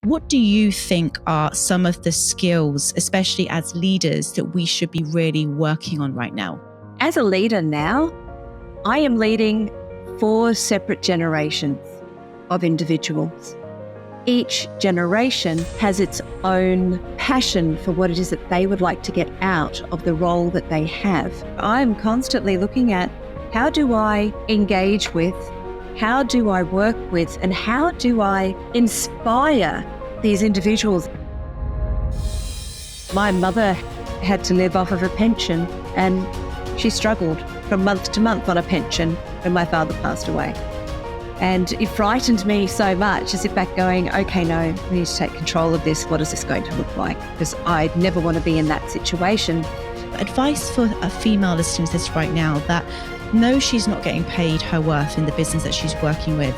What do you think are some of the skills, especially as leaders, that we should be really working on right now? As a leader now, I am leading 4 separate generations of individuals. Each generation has its own passion for what it is that they would like to get out of the role that they have. I'm constantly looking at how do I engage with, how do I work with, and how do I inspire these individuals? My mother had to live off of a pension, and she struggled from month to month on a pension when my father passed away. And it frightened me so much, as if back going, okay, no, we need to take control of this. What is this going to look like? Because I never want to be in that situation. Advice for a female listening to this right now that knows she's not getting paid her worth in the business that she's working with.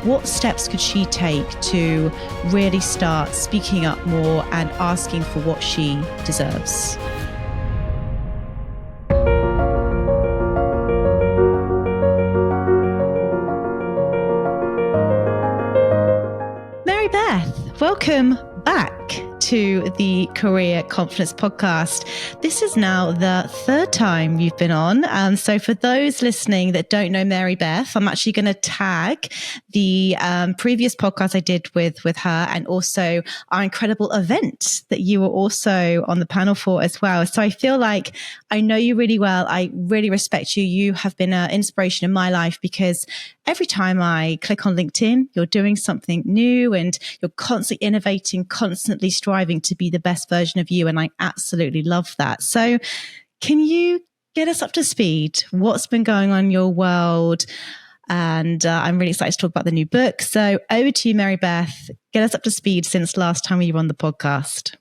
What steps could she take to really start speaking up more and asking for what she deserves? Mary Beth, welcome back to the Career Confidence Podcast. This is now the 3rd time you've been on. So for those listening that don't know Mary Beth, I'm actually going to tag the previous podcast I did with her, and also our incredible event that you were also on the panel for as well. So I feel like I know you really well. I really respect you. You have been an inspiration in my life, because every time I click on LinkedIn, you're doing something new and you're constantly innovating, constantly striving to be the best version of you. And I absolutely love that. So can you get us up to speed? What's been going on in your world? And I'm really excited to talk about the new book. So over to you, Mary Beth. Get us up to speed since last time you were on the podcast.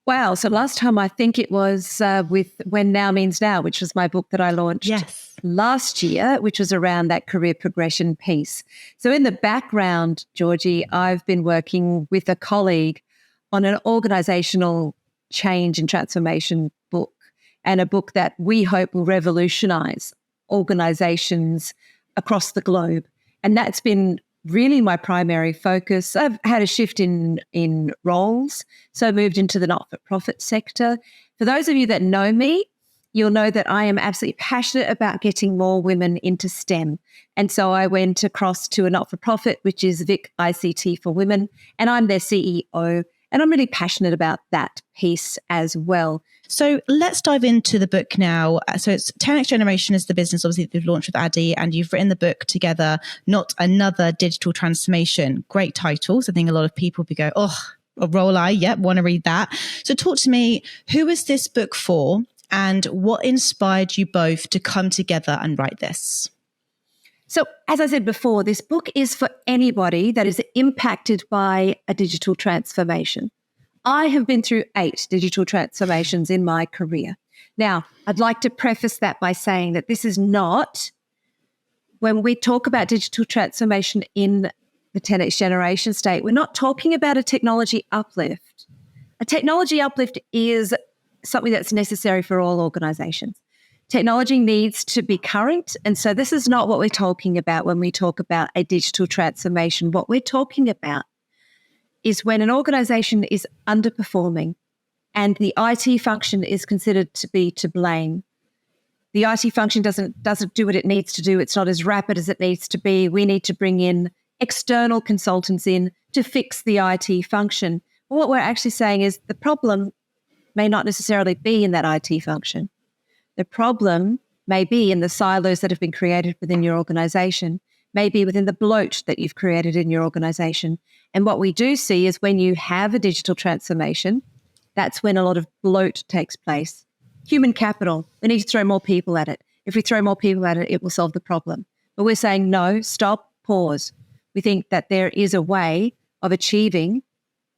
Wow. So last time I think it was with When Now Means Now, which was my book that I launched last year, which was around that career progression piece. So in the background, Georgie, I've been working with a colleague on an organizational change and transformation book, and a book that we hope will revolutionize organizations across the globe. And that's been really my primary focus. I've had a shift in roles, so I moved into the not-for-profit sector. For those of you that know me, you'll know that I am absolutely passionate about getting more women into STEM. And so I went across to a not-for-profit, which is Vic ICT for Women, and I'm their CEO. And I'm really passionate about that piece as well. So let's dive into the book now. So it's 10X Generation is the business, obviously, that you've launched with Addy, and you've written the book together, Not Another Digital Transformation. Great titles. I think a lot of people would go, oh, a roll eye. Yep, want to read that. So talk to me, who is this book for, and what inspired you both to come together and write this? So as I said before, this book is for anybody that is impacted by a digital transformation. I have been through 8 digital transformations in my career. Now, I'd like to preface that by saying that this is not, when we talk about digital transformation in the 10X generation state, we're not talking about a technology uplift. A technology uplift is something that's necessary for all organizations. Technology needs to be current. And so this is not what we're talking about when we talk about a digital transformation. What we're talking about is when an organization is underperforming and the IT function is considered to be to blame. The IT function doesn't do what it needs to do. It's not as rapid as it needs to be. We need to bring in external consultants in to fix the IT function. Well, what we're actually saying is the problem may not necessarily be in that IT function. The problem may be in the silos that have been created within your organization, maybe within the bloat that you've created in your organization. And what we do see is when you have a digital transformation, that's when a lot of bloat takes place. Human capital, we need to throw more people at it. If we throw more people at it, it will solve the problem. But we're saying no, stop, pause. We think that there is a way of achieving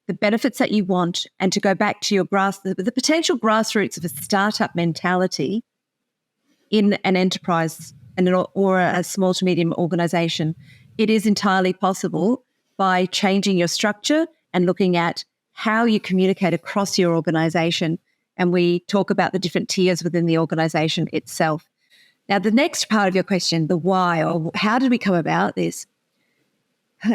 the benefits that you want and to go back to your the potential grassroots of a startup mentality in an enterprise or a small to medium organization. It is entirely possible by changing your structure and looking at how you communicate across your organization. And we talk about the different tiers within the organization itself. Now, the next part of your question, the why, or how did we come about this?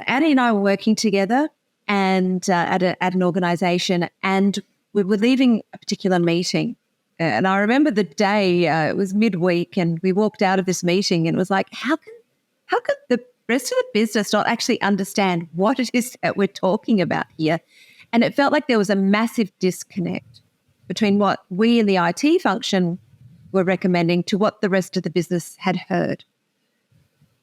Annie and I were working together and at an organization, and we were leaving a particular meeting. And I remember the day, it was midweek, and we walked out of this meeting and it was like, how could the rest of the business not actually understand what it is that we're talking about here? And it felt like there was a massive disconnect between what we in the IT function were recommending to what the rest of the business had heard.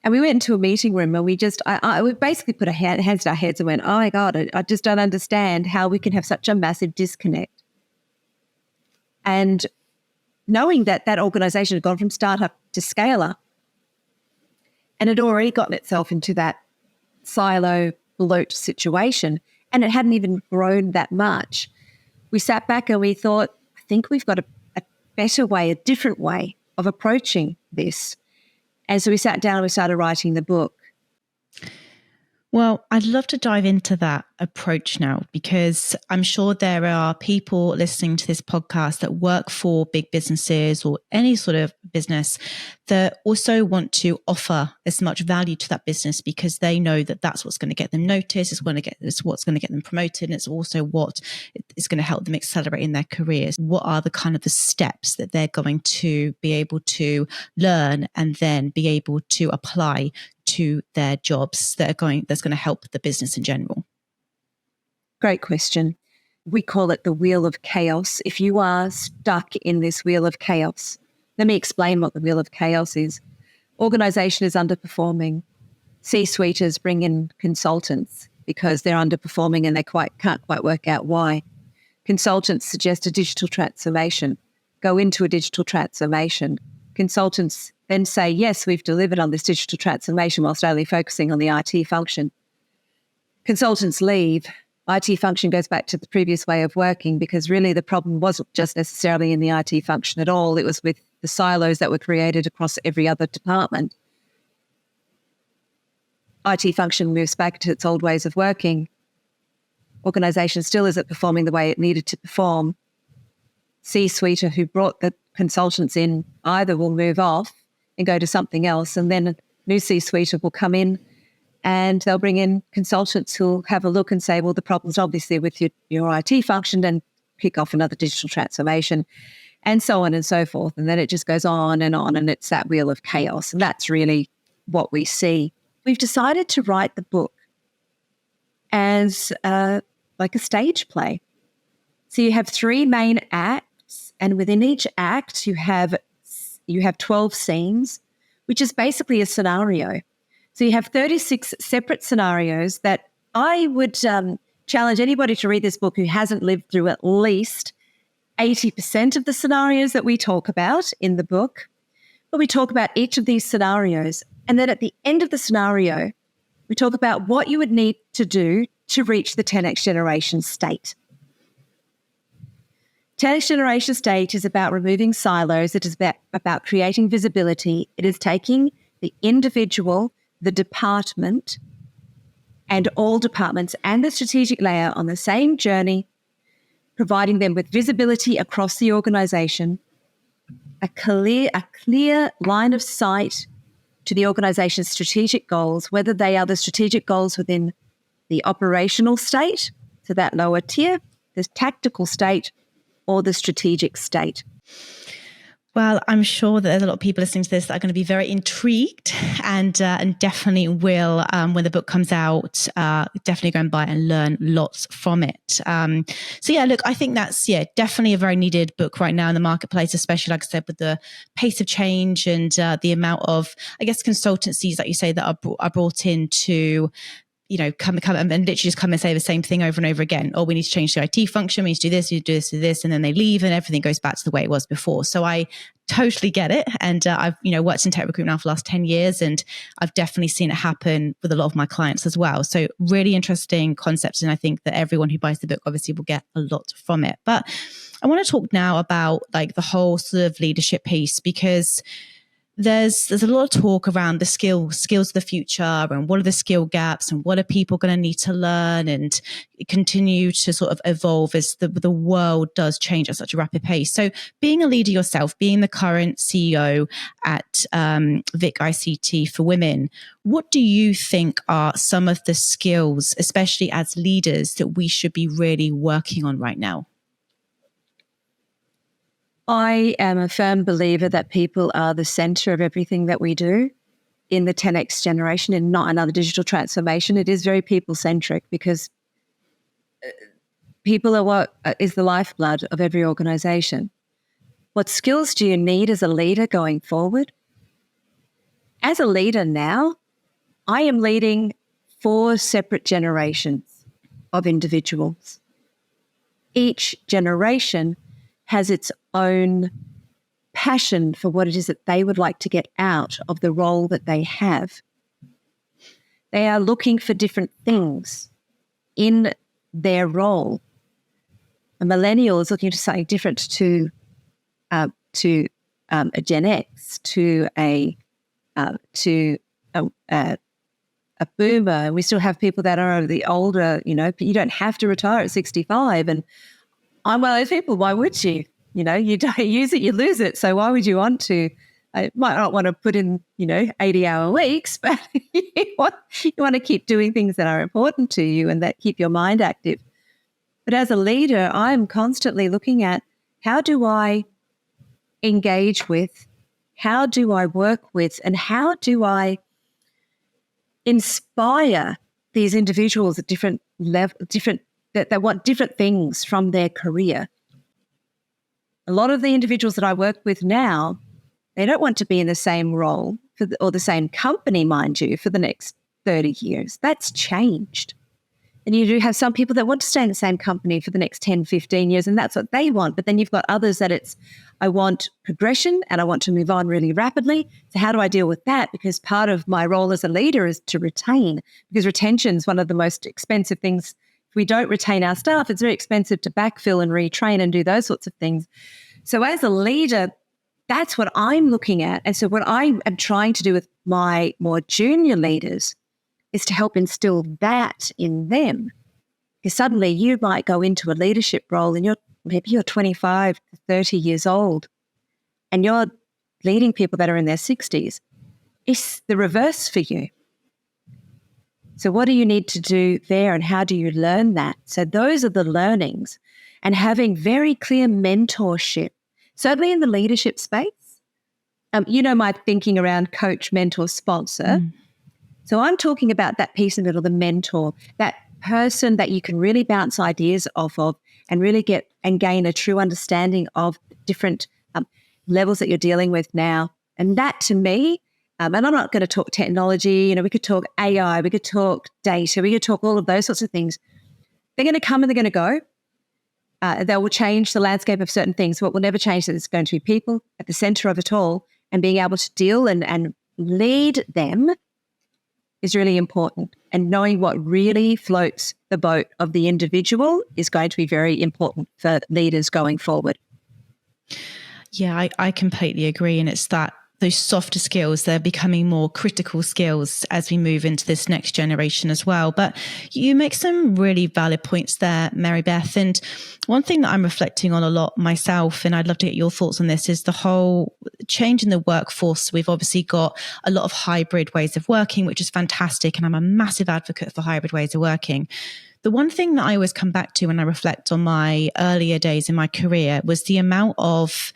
And we went into a meeting room and we basically put our hands to our heads and went, oh my God, I just don't understand how we can have such a massive disconnect. And knowing that that organization had gone from startup to scale-up and had already gotten itself into that silo bloat situation, and it hadn't even grown that much, we sat back and we thought, I think we've got a better way, a different way of approaching this. And so we sat down and we started writing the book. Well, I'd love to dive into that approach now, because I'm sure there are people listening to this podcast that work for big businesses or any sort of business that also want to offer as much value to that business, because they know that that's what's going to get them noticed, it's what's going to get them promoted, and it's also what is going to help them accelerate in their careers. What are the kind of the steps that they're going to be able to learn and then be able to apply to their jobs that's going to help the business in general? Great question. We call it the wheel of chaos. If you are stuck in this wheel of chaos, let me explain what the wheel of chaos is. Organization is underperforming. C-suiters bring in consultants because they're underperforming and they can't quite work out why. Consultants suggest a digital transformation. Go into a digital transformation. Consultants then say, yes, we've delivered on this digital transformation whilst only focusing on the IT function. Consultants leave. IT function goes back to the previous way of working, because really the problem wasn't just necessarily in the IT function at all. It was with the silos that were created across every other department. IT function moves back to its old ways of working. Organisation still isn't performing the way it needed to perform. C-suite who brought the consultants in either will move off and go to something else, and then a new C-suite will come in and they'll bring in consultants who'll have a look and say, well, the problem's obviously with your IT function, and kick off another digital transformation, and so on and so forth. And then it just goes on, and it's that wheel of chaos. And that's really what we see. We've decided to write the book as like a stage play. So you have 3 main acts, and within each act you have 12 scenes, which is basically a scenario. So you have 36 separate scenarios that I would challenge anybody to read this book who hasn't lived through at least 80% of the scenarios that we talk about in the book. But we talk about each of these scenarios, and then at the end of the scenario, we talk about what you would need to do to reach the 10x generation state. 10x generation state is about removing silos. It is about creating visibility. It is taking the individual, the department, and all departments and the strategic layer on the same journey, providing them with visibility across the organisation, a clear line of sight to the organisation's strategic goals, whether they are the strategic goals within the operational state, so that lower tier, the tactical state, or the strategic state. Well, I'm sure that there's a lot of people listening to this that are going to be very intrigued and definitely will, when the book comes out, definitely go and buy it and learn lots from it. So yeah, look, I think that's, definitely a very needed book right now in the marketplace, especially, like I said, with the pace of change and the amount of, I guess, consultancies, like you say, that are brought in to, come and literally just come and say the same thing over and over again. Oh, we need to change the IT function. We need to do this, we need to do this, and then they leave and everything goes back to the way it was before. So I totally get it. And I've, worked in tech recruitment now for the last 10 years, and I've definitely seen it happen with a lot of my clients as well. So really interesting concepts. And I think that everyone who buys the book obviously will get a lot from it. But I want to talk now about like the whole sort of leadership piece, because there's a lot of talk around the skills of the future and what are the skill gaps and what are people going to need to learn and continue to sort of evolve as the world does change at such a rapid pace. So being a leader yourself, being the current CEO at Vic ICT for women, what do you think are some of the skills, especially as leaders, that we should be really working on right now? I am a firm believer that people are the center of everything that we do in the 10X generation, and not another digital transformation. It is very people-centric because people are what is the lifeblood of every organization. What skills do you need as a leader going forward? As a leader now, I am leading 4 separate generations of individuals. Each generation has its own passion for what it is that they would like to get out of the role that they have. They are looking for different things in their role. A millennial is looking for something different to a Gen X, to a boomer. We still have people that are the older, you don't have to retire at 65. And I'm one of those people. Why would you? You don't use it, you lose it. So why would you want to? I might not want to put in, 80-hour weeks, but you want to keep doing things that are important to you and that keep your mind active. But as a leader, I'm constantly looking at, how do I engage with, how do I work with, and how do I inspire these individuals at different levels, that want different things from their career. A lot of the individuals that I work with now, they don't want to be in the same role or the same company, mind you, for the next 30 years. That's changed. And you do have some people that want to stay in the same company for the next 10, 15 years, and that's what they want. But then you've got others that I want progression and I want to move on really rapidly. So how do I deal with that? Because part of my role as a leader is to retain, because retention is one of the most expensive things. If we don't retain our staff, it's very expensive to backfill and retrain and do those sorts of things. So as a leader, that's what I'm looking at. And so what I am trying to do with my more junior leaders is to help instill that in them. Because suddenly you might go into a leadership role and maybe you're 25 to 30 years old and you're leading people that are in their 60s. It's the reverse for you. So what do you need to do there and how do you learn that? So those are the learnings, and having very clear mentorship, certainly in the leadership space. My thinking around coach, mentor, sponsor. So I'm talking about that piece in the middle, the mentor, that person that you can really bounce ideas off of and really get and gain a true understanding of different levels that you're dealing with now. And that to me, and I'm not going to talk technology, we could talk AI, we could talk data, we could talk all of those sorts of things. They're going to come and they're going to go. They will change the landscape of certain things. What will never change is it's going to be people at the center of it all, and being able to deal and lead them is really important. And knowing what really floats the boat of the individual is going to be very important for leaders going forward. Yeah, I completely agree. And it's those softer skills, they're becoming more critical skills as we move into this next generation as well. But you make some really valid points there, Mary Beth. And one thing that I'm reflecting on a lot myself, and I'd love to get your thoughts on this, is the whole change in the workforce. We've obviously got a lot of hybrid ways of working, which is fantastic. And I'm a massive advocate for hybrid ways of working. The one thing that I always come back to when I reflect on my earlier days in my career was the amount of,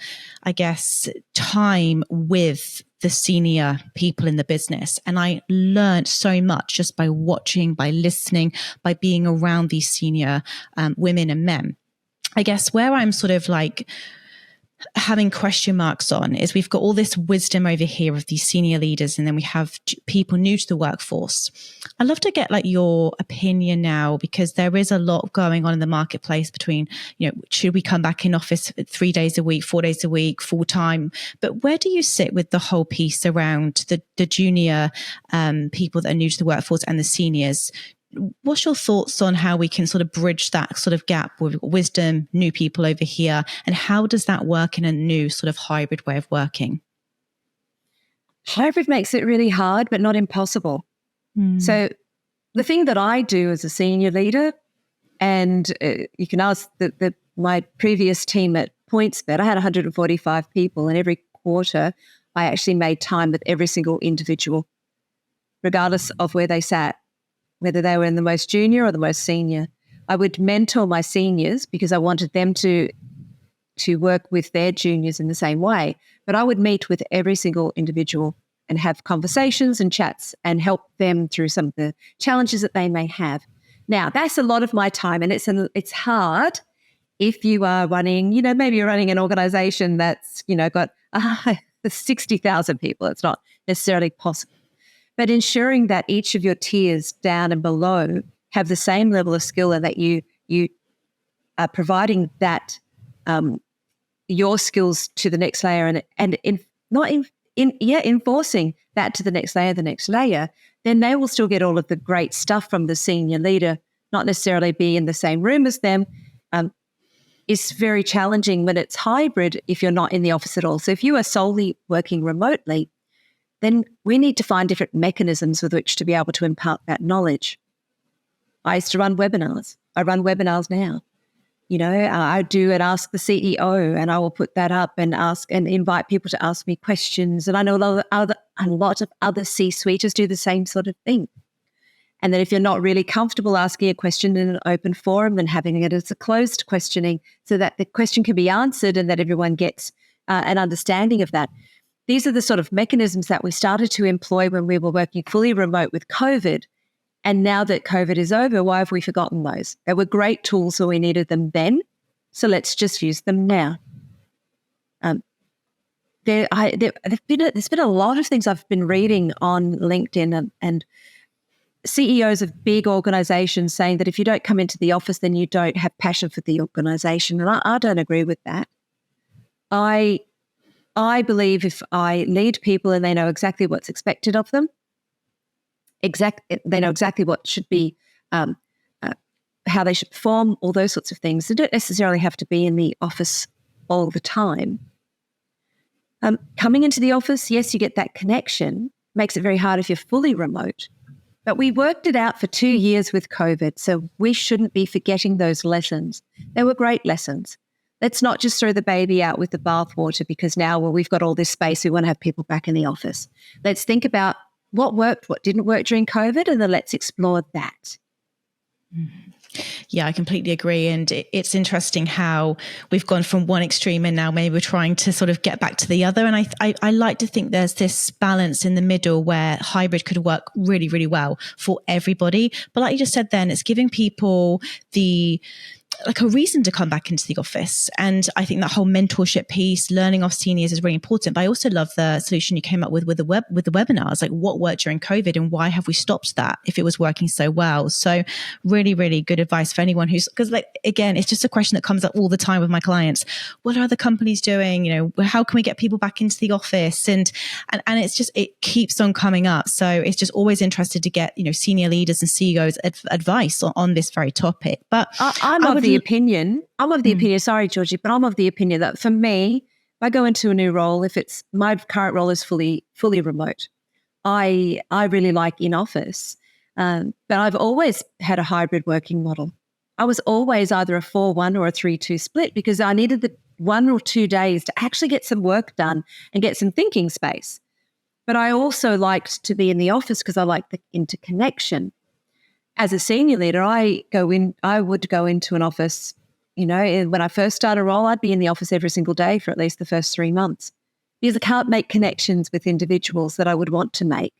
time with the senior people in the business. And I learned so much just by watching, by listening, by being around these senior women and men. I guess where I'm sort of having question marks on is we've got all this wisdom over here of these senior leaders, and then we have people new to the workforce. I'd love to get your opinion now, because there is a lot going on in the marketplace between, should we come back in office 3 days a week, 4 days a week, full time? But where do you sit with the whole piece around the junior people that are new to the workforce and the seniors? What's your thoughts on how we can sort of bridge that sort of gap with wisdom, new people over here, and how does that work in a new sort of hybrid way of working? Hybrid makes it really hard, but not impossible. So the thing that I do as a senior leader, and you can ask my previous team at PointsBet, I had 145 people, and every quarter I actually made time with every single individual, regardless of where they sat, whether they were in the most junior or the most senior. I would mentor my seniors because I wanted them to work with their juniors in the same way. But I would meet with every single individual and have conversations and chats and help them through some of the challenges that they may have. Now, that's a lot of my time, and it's hard if you are running, maybe you're running an organization that's, got 60,000 people. It's not necessarily possible. But ensuring that each of your tiers down and below have the same level of skill and that you are providing that your skills to the next layer and enforcing that to the next layer, then they will still get all of the great stuff from the senior leader, not necessarily be in the same room as them. It's very challenging when it's hybrid if you're not in the office at all. So if you are solely working remotely, then we need to find different mechanisms with which to be able to impart that knowledge. I used to run webinars. I run webinars now. I do and ask the CEO, and I will put that up and ask and invite people to ask me questions. And I know a lot of other C-suiters do the same sort of thing. And then if you're not really comfortable asking a question in an open forum, then having it as a closed questioning so that the question can be answered and that everyone gets an understanding of that. These are the sort of mechanisms that we started to employ when we were working fully remote with COVID. And now that COVID is over, why have we forgotten those? They were great tools, so we needed them then. So let's just use them now. There's been a lot of things I've been reading on LinkedIn and CEOs of big organizations saying that if you don't come into the office, then you don't have passion for the organization. And I don't agree with that. I believe if I lead people and they know exactly what's expected of them, they know exactly what should be, how they should perform, all those sorts of things. They don't necessarily have to be in the office all the time. Coming into the office, yes, you get that connection. Makes it very hard if you're fully remote. But we worked it out for 2 years with COVID, so we shouldn't be forgetting those lessons. They were great lessons. Let's not just throw the baby out with the bathwater because now, we've got all this space, we want to have people back in the office. Let's think about what worked, what didn't work during COVID, and then let's explore that. Yeah, I completely agree. And it's interesting how we've gone from one extreme and now maybe we're trying to sort of get back to the other. And I like to think there's this balance in the middle where hybrid could work really, really well for everybody. But like you just said then, it's giving people a reason to come back into the office. And I think that whole mentorship piece, learning off seniors is really important. But I also love the solution you came up with the webinars, like what worked during COVID and why have we stopped that if it was working so well? So really, really good advice for anyone because again, it's just a question that comes up all the time with my clients. What are other companies doing? How can we get people back into the office? And it keeps on coming up. So it's just always interested to get, senior leaders and CEOs advice on this very topic. But I'm of the opinion, sorry, Georgie, but I'm of the opinion that for me, if I go into a new role, if it's my current role is fully remote, I really like in office, but I've always had a hybrid working model. I was always either a 4-1 or a 3-2 split because I needed the 1 or 2 days to actually get some work done and get some thinking space. But I also liked to be in the office because I like the interconnection. As a senior leader, I would go into an office, when I first started a role, I'd be in the office every single day for at least the first 3 months because I can't make connections with individuals that I would want to make.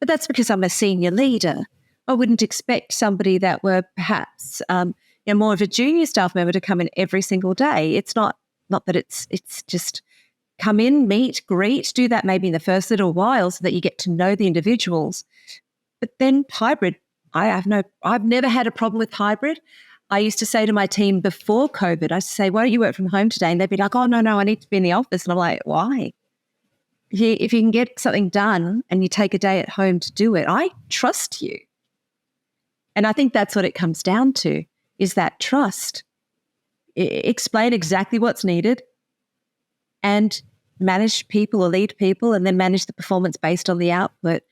But that's because I'm a senior leader. I wouldn't expect somebody that were perhaps more of a junior staff member to come in every single day. It's not that it's just come in, meet, greet, do that maybe in the first little while so that you get to know the individuals. But then hybrid, I've never had a problem with hybrid. I used to say to my team before COVID, I used to say, why don't you work from home today? And they'd be like, oh, no, I need to be in the office. And I'm like, why? If you can get something done and you take a day at home to do it, I trust you. And I think that's what it comes down to, is that trust. Explain exactly what's needed and manage people or lead people and then manage the performance based on the output.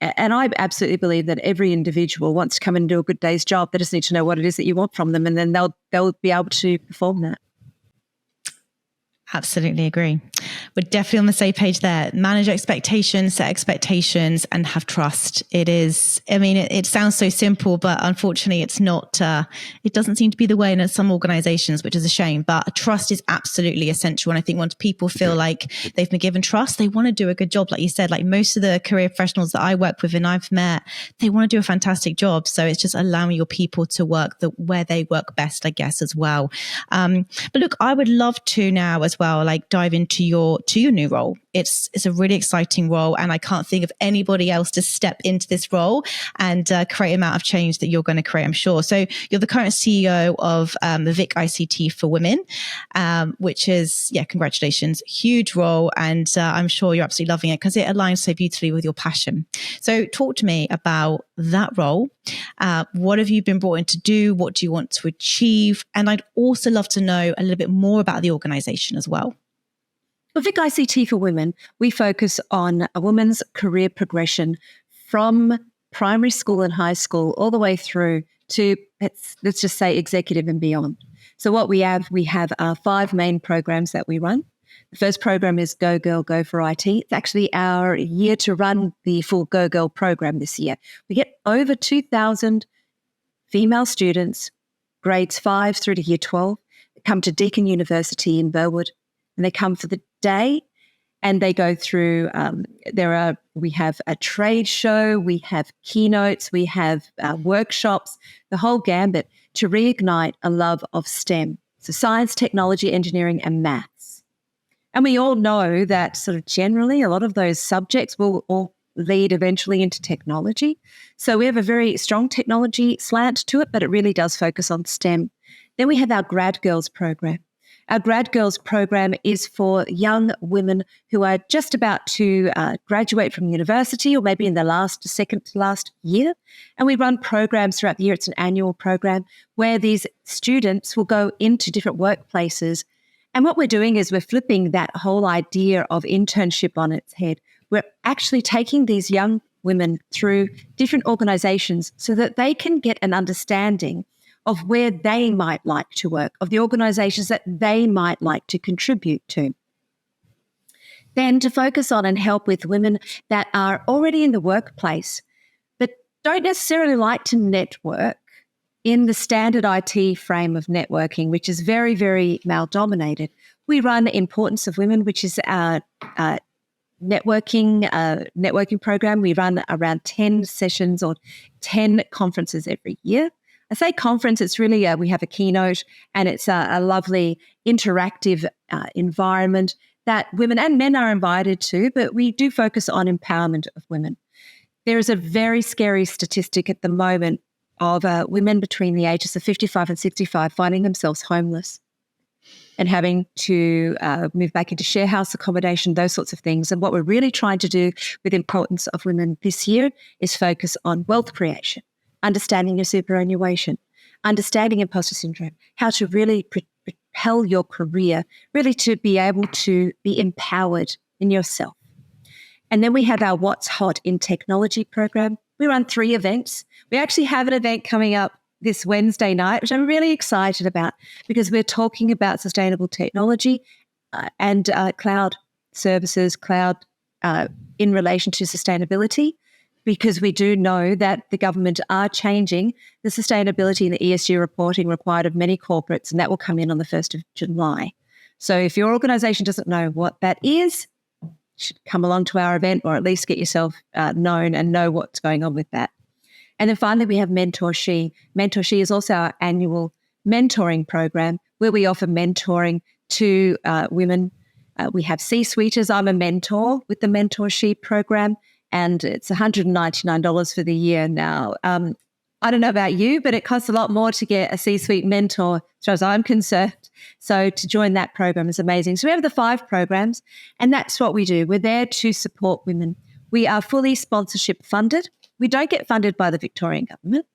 And I absolutely believe that every individual wants to come and do a good day's job. They just need to know what it is that you want from them, and then they'll be able to perform that. Absolutely agree. We're definitely on the same page there. Manage expectations, set expectations, and have trust. It is, I mean, it sounds so simple, but unfortunately it's not, it doesn't seem to be the way in some organizations, which is a shame, but trust is absolutely essential. And I think once people feel like they've been given trust, they want to do a good job. Like you said, like most of the career professionals that I work with and I've met, they want to do a fantastic job. So it's just allowing your people to work where they work best, I guess, as well. But look, I would love to now as well, like dive into your new role. It's a really exciting role, and I can't think of anybody else to step into this role and create the amount of change that you're going to create, I'm sure. So you're the current CEO of Vic ICT for Women, which is, congratulations, huge role, and I'm sure you're absolutely loving it because it aligns so beautifully with your passion. So talk to me about that role. What have you been brought in to do? What do you want to achieve? And I'd also love to know a little bit more about the organization as well. For Vic ICT for Women, we focus on a woman's career progression from primary school and high school all the way through to, let's just say, executive and beyond. So what we have 5 main programs that we run. The first program is Go Girl, Go for IT. It's actually our year to run the full Go Girl program this year. We get over 2,000 female students, grades 5 through to year 12, come to Deakin University in Burwood, and they come for the day and they go through, we have a trade show, we have keynotes, we have workshops, the whole gambit to reignite a love of STEM. So science, technology, engineering, and maths. And we all know that sort of generally a lot of those subjects will all lead eventually into technology. So we have a very strong technology slant to it, but it really does focus on STEM. Then we have our Grad Girls program. Our Grad Girls program is for young women who are just about to graduate from university or maybe in the second to last year. And we run programs throughout the year. It's an annual program where these students will go into different workplaces. And what we're doing is we're flipping that whole idea of internship on its head. We're actually taking these young women through different organizations so that they can get an understanding of where they might like to work, of the organizations that they might like to contribute to. Then to focus on and help with women that are already in the workplace, but don't necessarily like to network in the standard IT frame of networking, which is very, very male-dominated. We run Importance of Women, which is our networking program. We run around 10 sessions or 10 conferences every year. I say conference, it's really, we have a keynote and it's a lovely interactive environment that women and men are invited to, but we do focus on empowerment of women. There is a very scary statistic at the moment of women between the ages of 55 and 65 finding themselves homeless and having to move back into share house accommodation, those sorts of things. And what we're really trying to do with Importance of Women this year is focus on wealth creation, understanding your superannuation, understanding imposter syndrome, how to really propel your career, really to be able to be empowered in yourself. And then we have our What's Hot in Technology program. We run 3 events. We actually have an event coming up this Wednesday night, which I'm really excited about because we're talking about sustainable technology and cloud services, cloud in relation to sustainability, because we do know that the government are changing the sustainability and the ESG reporting required of many corporates, and that will come in on the 1st of July. So if your organisation doesn't know what that is, you should come along to our event or at least get yourself known and know what's going on with that. And then finally, we have Mentorship. Mentorship is also our annual mentoring program where we offer mentoring to women. We have C-suiters. I'm a mentor with the Mentorship program, and it's $199 for the year now. I don't know about you, but it costs a lot more to get a C-suite mentor, as far as I'm concerned. So to join that program is amazing. So we have the 5 programs, and that's what we do. We're there to support women. We are fully sponsorship funded. We don't get funded by the Victorian government.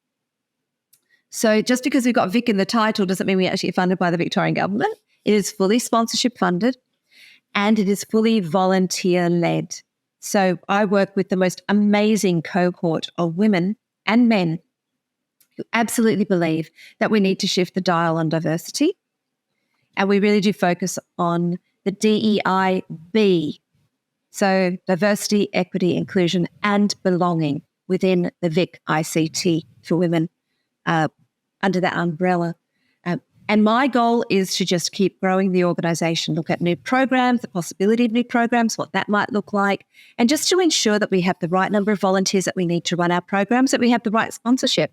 So just because we've got Vic in the title doesn't mean we actually get funded by the Victorian government. It is fully sponsorship funded. and it is fully volunteer-led. So I work with the most amazing cohort of women and men who absolutely believe that we need to shift the dial on diversity. And we really do focus on the DEIB, so diversity, equity, inclusion, and belonging within the Vic ICT for women under that umbrella. And my goal is to just keep growing the organisation, look at new programs, the possibility of new programs, what that might look like, and just to ensure that we have the right number of volunteers that we need to run our programs, that we have the right sponsorship.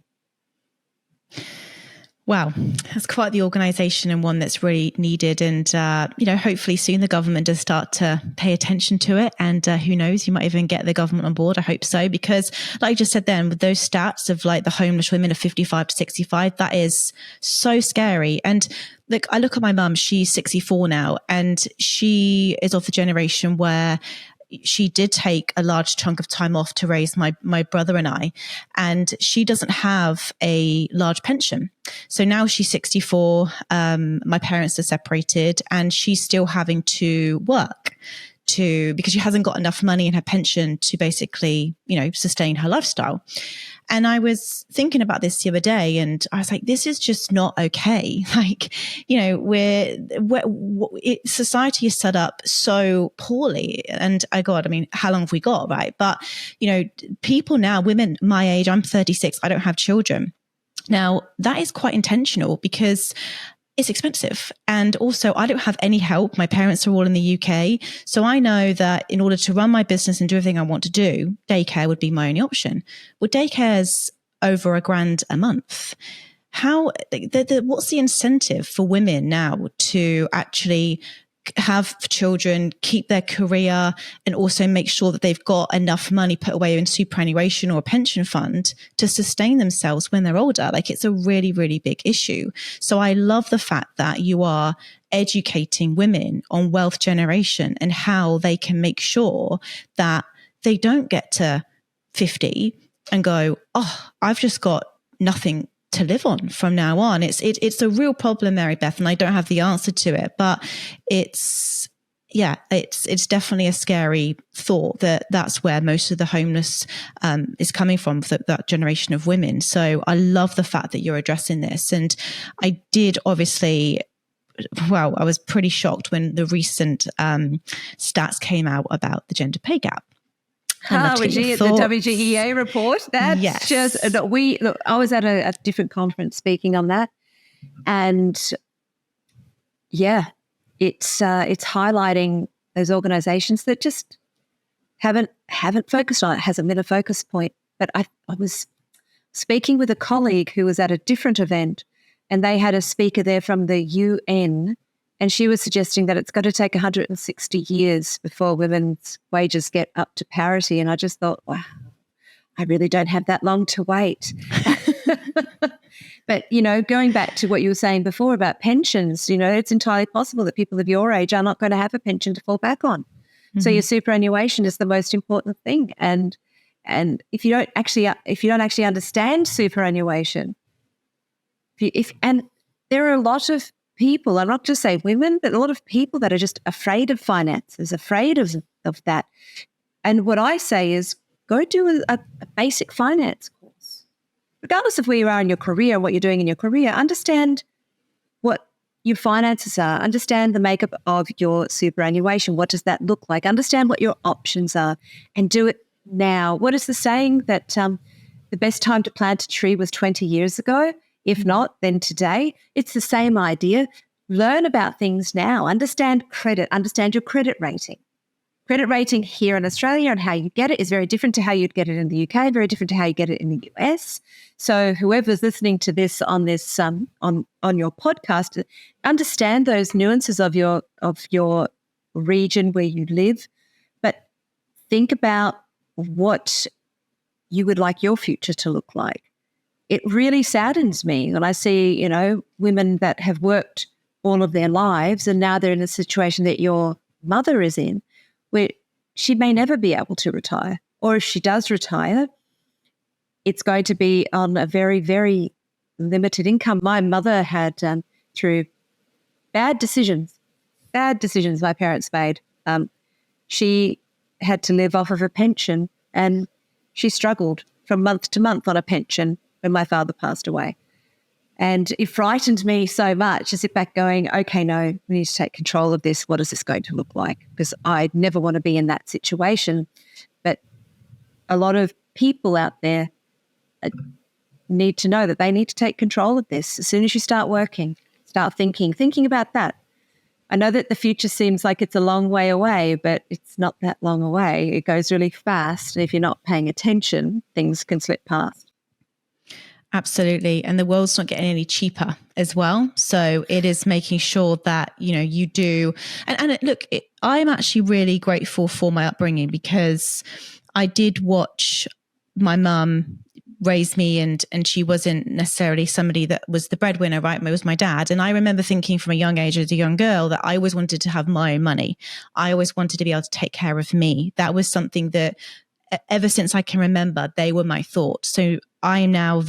Wow, that's quite the organisation, and one that's really needed. And, hopefully soon the government does start to pay attention to it. And who knows, you might even get the government on board. I hope so, because like you just said then, with those stats of like the homeless women of 55 to 65, that is so scary. And look, I look at my mum, she's 64 now, and she is of the generation where she did take a large chunk of time off to raise my brother and I, and she doesn't have a large pension. So now she's 64. My parents are separated, and she's still having to work because she hasn't got enough money in her pension to basically, sustain her lifestyle. And I was thinking about this the other day, and I was like, this is just not okay. Like, society is set up so poorly. And how long have we got, right? But, people now, women my age, I'm 36, I don't have children. Now, that is quite intentional because it's expensive. And also, I don't have any help. My parents are all in the UK. So I know that in order to run my business and do everything I want to do, daycare would be my only option. Well, daycare's over $1,000 a month. What's the incentive for women now to actually have children, keep their career, and also make sure that they've got enough money put away in superannuation or a pension fund to sustain themselves when they're older? Like, it's a really, really big issue. So I love the fact that you are educating women on wealth generation and how they can make sure that they don't get to 50 and go, oh, I've just got nothing to live on from now on. It's a real problem, Mary Beth, and I don't have the answer to it, but it's definitely a scary thought that's where most of the homeless is coming from, that generation of women. So I love the fact that you're addressing this. And I did obviously, I was pretty shocked when the recent stats came out about the gender pay gap. The WGEA report. That's yes. just I was at a different conference speaking on that, and it's highlighting those organisations that just haven't focused on it. Hasn't been a focus point. But I was speaking with a colleague who was at a different event, and they had a speaker there from the UN. And she was suggesting that it's going to take 160 years before women's wages get up to parity. And I just thought, wow, I really don't have that long to wait. But, going back to what you were saying before about pensions, it's entirely possible that people of your age are not going to have a pension to fall back on. Mm-hmm. So your superannuation is the most important thing. And if you don't actually understand superannuation, and there are a lot of people, I'm not just saying women, but a lot of people that are just afraid of finances, afraid of that. And what I say is go do a basic finance course. Regardless of where you are in your career, what you're doing in your career, understand what your finances are, understand the makeup of your superannuation. What does that look like? Understand what your options are and do it now. What is the saying that the best time to plant a tree was 20 years ago? If not, then today. It's the same idea. Learn about things now. Understand credit. Understand your credit rating. Credit rating here in Australia and how you get it is very different to how you'd get it in the UK, very different to how you get it in the US. So whoever's listening to this on your podcast, understand those nuances of your region where you live, but think about what you would like your future to look like. It really saddens me when I see, women that have worked all of their lives and now they're in a situation that your mother is in, where she may never be able to retire. Or if she does retire, it's going to be on a very, very limited income. My mother had, through bad decisions my parents made, She had to live off of a pension, and she struggled from month to month on a pension when my father passed away. And it frightened me so much to sit back going, okay, no, we need to take control of this. What is this going to look like? Because I never want to be in that situation. But a lot of people out there need to know that they need to take control of this. As soon as you start working, start thinking about that. I know that the future seems like it's a long way away, but it's not that long away. It goes really fast. And if you're not paying attention, things can slip past. Absolutely. And the world's not getting any cheaper as well. So it is making sure that, you do. And look, I'm actually really grateful for my upbringing, because I did watch my mum raise me, and she wasn't necessarily somebody that was the breadwinner, right? It was my dad. And I remember thinking from a young age as a young girl that I always wanted to have my own money. I always wanted to be able to take care of me. That was something that ever since I can remember, they were my thoughts. So I'm now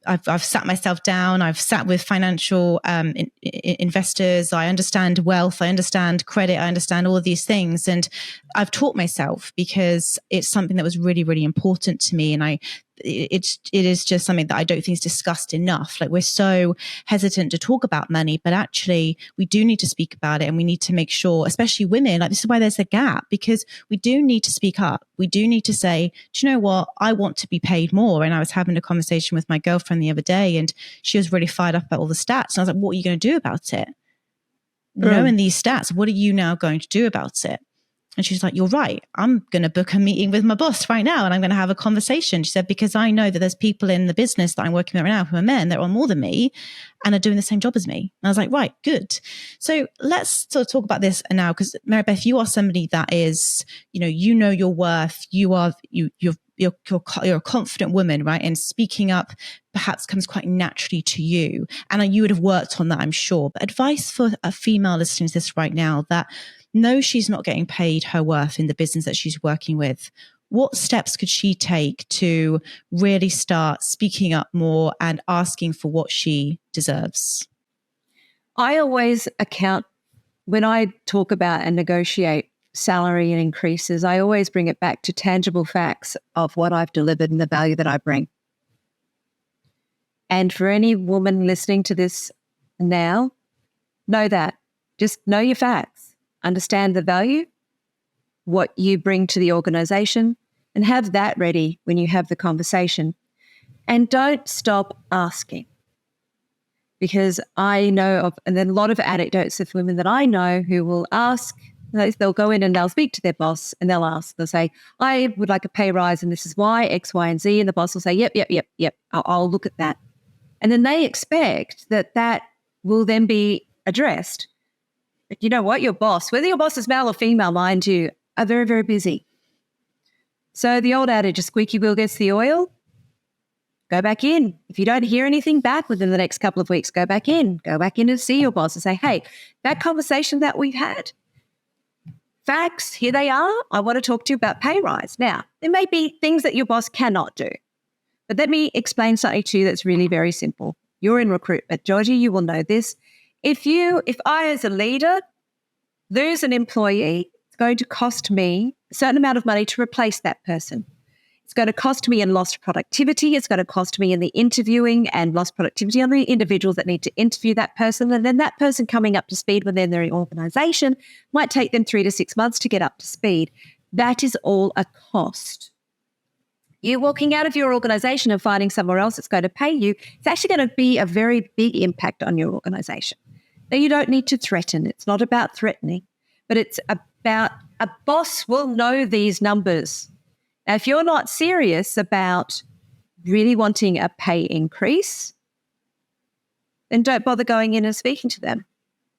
I've sat myself down. I've sat with financial investors. I understand wealth. I understand credit. I understand all of these things. And I've taught myself, because it's something that was really, really important to me. And it is just something that I don't think is discussed enough. Like, we're so hesitant to talk about money, but actually we do need to speak about it. And we need to make sure, especially women, like, this is why there's a gap, because we do need to speak up. We do need to say, do you know what? I want to be paid more. And I was having a conversation with my girlfriend the other day, and she was really fired up about all the stats. And I was like, what are you going to do about it? Knowing these stats, what are you now going to do about it? And she's like, you're right. I'm going to book a meeting with my boss right now, and I'm going to have a conversation. She said, because I know that there's people in the business that I'm working with right now who are men that are on more than me and are doing the same job as me. And I was like, right, good. So let's sort of talk about this now, because Mary Beth, you are somebody that is, you know your worth. You're a confident woman, right? And speaking up perhaps comes quite naturally to you. And you would have worked on that, I'm sure. But advice for a female listening to this right now that knows she's not getting paid her worth in the business that she's working with, what steps could she take to really start speaking up more and asking for what she deserves? I always account, when I talk about and negotiate salary and increases, I always bring it back to tangible facts of what I've delivered and the value that I bring. And for any woman listening to this now, know that. Just know your facts. Understand the value, what you bring to the organization, and have that ready when you have the conversation. And don't stop asking. Because I know of, and then a lot of anecdotes of women that I know who will ask, they'll go in and they'll speak to their boss and they'll say, I would like a pay rise and this is why, X, Y, and Z. And the boss will say, yep, I'll look at that. And then they expect that will then be addressed. But you know what? Your boss, whether your boss is male or female, mind you, are very, very busy. So the old adage, a squeaky wheel gets the oil. Go back in. If you don't hear anything back within the next couple of weeks, go back in and see your boss and say, hey, that conversation that we've had, facts, here they are. I want to talk to you about pay rise. Now, there may be things that your boss cannot do, but let me explain something to you that's really very simple. You're in recruitment. Georgie, you will know this. If I, as a leader, lose an employee, it's going to cost me a certain amount of money to replace that person. It's going to cost me in lost productivity. It's going to cost me in the interviewing and lost productivity on the individuals that need to interview that person. And then that person coming up to speed when they're in their organization might take them 3 to 6 months to get up to speed. That is all a cost. You walking out of your organization and finding somewhere else that's going to pay you, it's actually going to be a very big impact on your organization. Now, you don't need to threaten. It's not about threatening, but it's about a boss will know these numbers. Now, if you're not serious about really wanting a pay increase, then don't bother going in and speaking to them.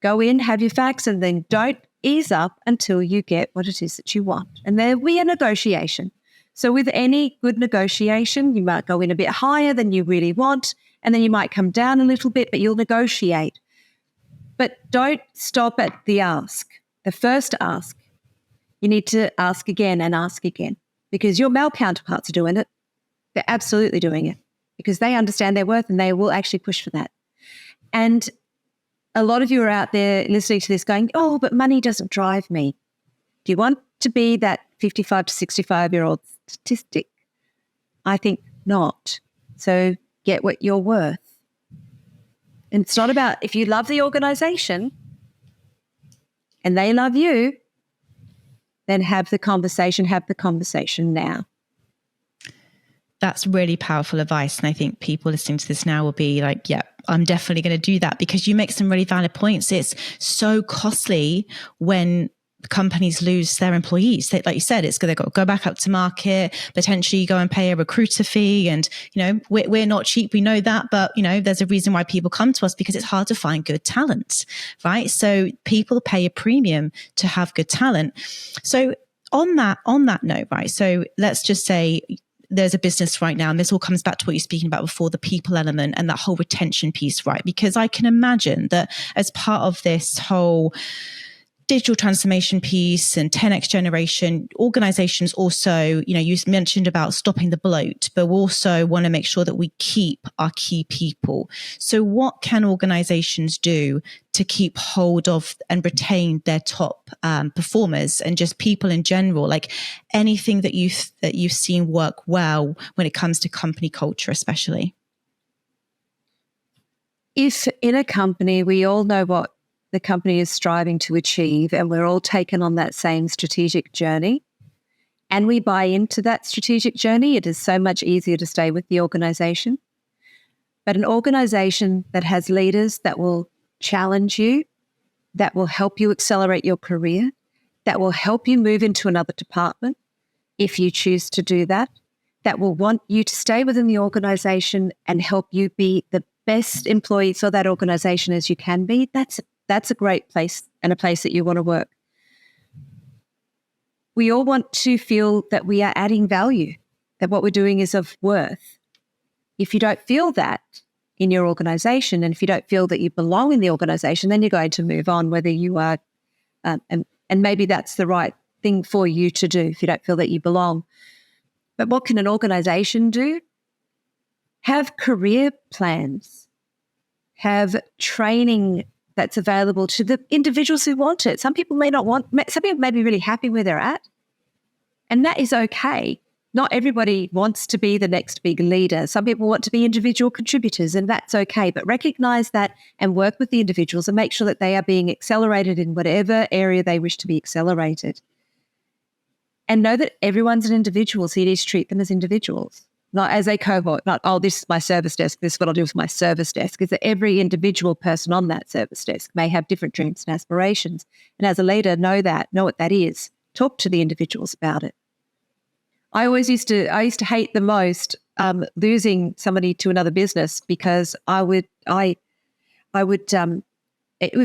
Go in, have your facts, and then don't ease up until you get what it is that you want. And there will be a negotiation. So with any good negotiation, you might go in a bit higher than you really want, and then you might come down a little bit, but you'll negotiate. But don't stop at the ask, the first ask. You need to ask again and ask again, because your male counterparts are doing it. They're absolutely doing it because they understand their worth and they will actually push for that. And a lot of you are out there listening to this going, oh, but money doesn't drive me. Do you want to be that 55 to 65-year-old statistic? I think not. So get what you're worth. And it's not about, if you love the organization and they love you, then have the conversation now. That's really powerful advice. And I think people listening to this now will be like, yeah, I'm definitely going to do that, because you make some really valid points. It's so costly when companies lose their employees. They, like you said, it's going to go back up to market, potentially go and pay a recruiter fee. And, we're not cheap. We know that. But, there's a reason why people come to us, because it's hard to find good talent, right? So people pay a premium to have good talent. So on that note, right? So let's just say there's a business right now, and this all comes back to what you're speaking about before, the people element and that whole retention piece, right? Because I can imagine that as part of this whole digital transformation piece and 10x generation, organizations also, you mentioned about stopping the bloat, but we also want to make sure that we keep our key people. So what can organizations do to keep hold of and retain their top performers, and just people in general? Like anything that you've seen work well when it comes to company culture, especially? If in a company, we all know what the company is striving to achieve, and we're all taken on that same strategic journey, and we buy into that strategic journey, it is so much easier to stay with the organization. But an organization that has leaders that will challenge you, that will help you accelerate your career, that will help you move into another department if you choose to do that, that will want you to stay within the organization and help you be the best employee for that organization as you can be, that's a great place, and a place that you want to work. We all want to feel that we are adding value, that what we're doing is of worth. If you don't feel that in your organization, and if you don't feel that you belong in the organization, then you're going to move on, whether you are, and maybe that's the right thing for you to do if you don't feel that you belong. But what can an organization do? Have career plans, have training that's available to the individuals who want it. Some people may not want, some people may be really happy where they're at, and that is okay. Not everybody wants to be the next big leader. Some people want to be individual contributors, and that's okay. But recognize that and work with the individuals and make sure that they are being accelerated in whatever area they wish to be accelerated. And know that everyone's an individual, so you need to treat them as individuals, not as a cohort, not, oh, this is my service desk, this is what I'll do with my service desk. Because every individual person on that service desk may have different dreams and aspirations. And as a leader, know what that is. Talk to the individuals about it. I used to hate the most losing somebody to another business, because it would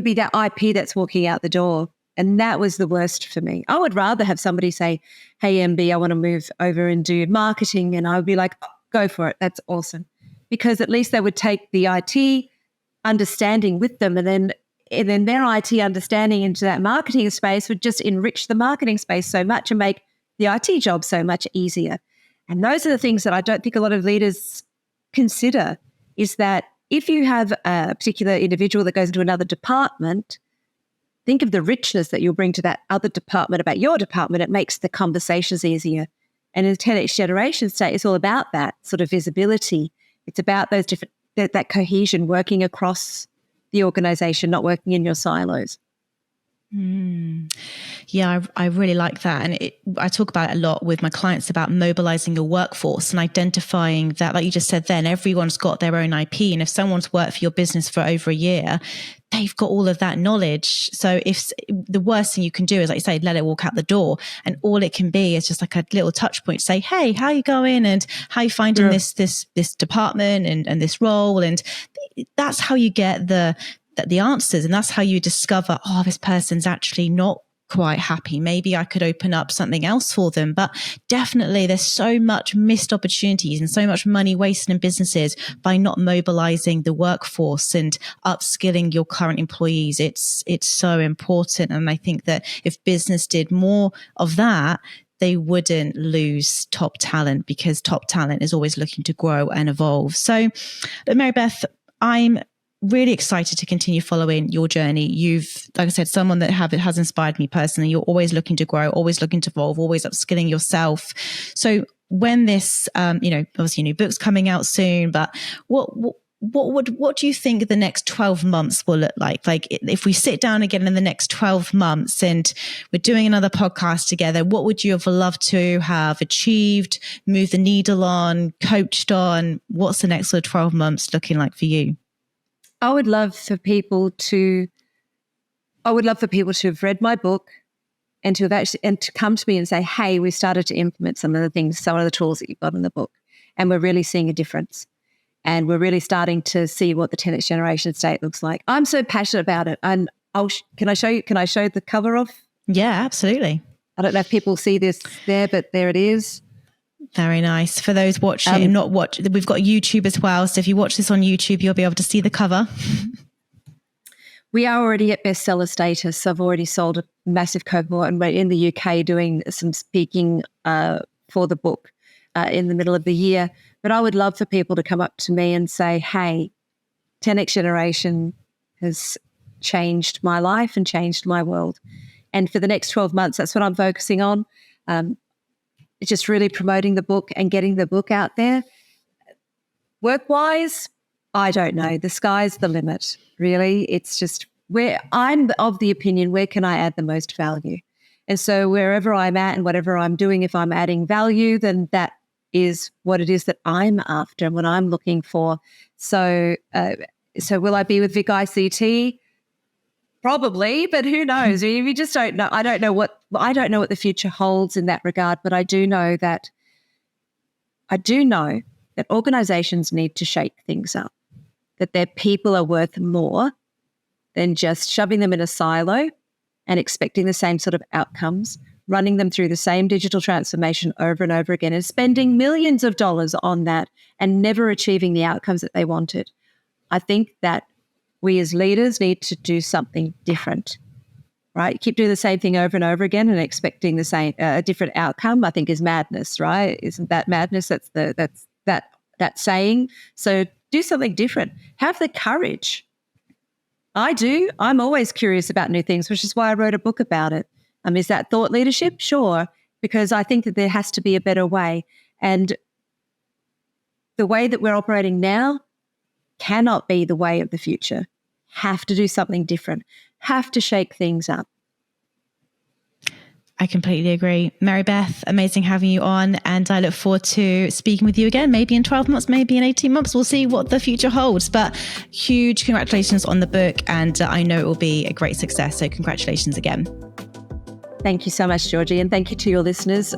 be that IP that's walking out the door. And that was the worst for me. I would rather have somebody say, hey, MB, I want to move over and do marketing. And I would be like, oh, go for it. That's awesome. Because at least they would take the IT understanding with them, and then their IT understanding into that marketing space would just enrich the marketing space so much and make the IT job so much easier. And those are the things that I don't think a lot of leaders consider, is that if you have a particular individual that goes into another department, think of the richness that you'll bring to that other department about your department. It makes the conversations easier. And in the 10X generation state, it's all about that sort of visibility. It's about those different, that cohesion, working across the organization, not working in your silos. Yeah, I really like that. And I talk about it a lot with my clients about mobilizing your workforce and identifying that, like you just said then, everyone's got their own IP. And if someone's worked for your business for over a year, they've got all of that knowledge. So if the worst thing you can do is, like you say, let it walk out the door, and all it can be is just like a little touch point, say, hey, how you going? And how you finding this department and this role? And that's how you get the answers. And that's how you discover, oh, this person's actually not quite happy. Maybe I could open up something else for them. But definitely there's so much missed opportunities and so much money wasted in businesses by not mobilizing the workforce and upskilling your current employees. It's so important. And I think that if business did more of that, they wouldn't lose top talent, because top talent is always looking to grow and evolve. So, Mary Beth, I'm really excited to continue following your journey. You've, like I said, someone that has inspired me personally. You're always looking to grow, always looking to evolve, always upskilling yourself. So when this, obviously new book's coming out soon, but what do you think the next 12 months will look like? Like if we sit down again in the next 12 months and we're doing another podcast together, what would you have loved to have achieved, moved the needle on, coached on? What's the next sort of 12 months looking like for you? I would love for people to have read my book and to come to me and say, hey, we started to implement some of the tools that you've got in the book, and we're really seeing a difference. And we're really starting to see what the 10X generation state looks like. I'm so passionate about it. And can I show the cover off? Yeah, absolutely. I don't know if people see this there, but there it is. Very nice. For those watching, we've got YouTube as well. So if you watch this on YouTube, you'll be able to see the cover. We are already at bestseller status. I've already sold a massive cohort, and we're in the UK doing some speaking for the book in the middle of the year. But I would love for people to come up to me and say, hey, 10X generation has changed my life and changed my world. And for the next 12 months, that's what I'm focusing on. Just really promoting the book and getting the book out there. Work-wise, I don't know. The sky's the limit, really. It's just where I'm of the opinion, where can I add the most value? And so wherever I'm at and whatever I'm doing, if I'm adding value, then that is what it is that I'm after and what I'm looking for. So will I be with Vic ICT? Probably, but who knows? We just don't know. I don't know what the future holds in that regard, but I do know that organizations need to shake things up, that their people are worth more than just shoving them in a silo and expecting the same sort of outcomes, running them through the same digital transformation over and over again and spending millions of dollars on that and never achieving the outcomes that they wanted. I think that we as leaders need to do something different, right? Keep doing the same thing over and over again and expecting the same a different outcome, I think, is madness, right? Isn't that madness? That's that saying. So do something different. Have the courage. I do. I'm always curious about new things, which is why I wrote a book about it. Is that thought leadership? Sure, because I think that there has to be a better way. And the way that we're operating now cannot be the way of the future. Have to do something different. Have to shake things up. I completely agree. Mary Beth, amazing having you on. And I look forward to speaking with you again, maybe in 12 months, maybe in 18 months. We'll see what the future holds. But huge congratulations on the book. And I know it will be a great success. So congratulations again. Thank you so much, Georgie. And thank you to your listeners.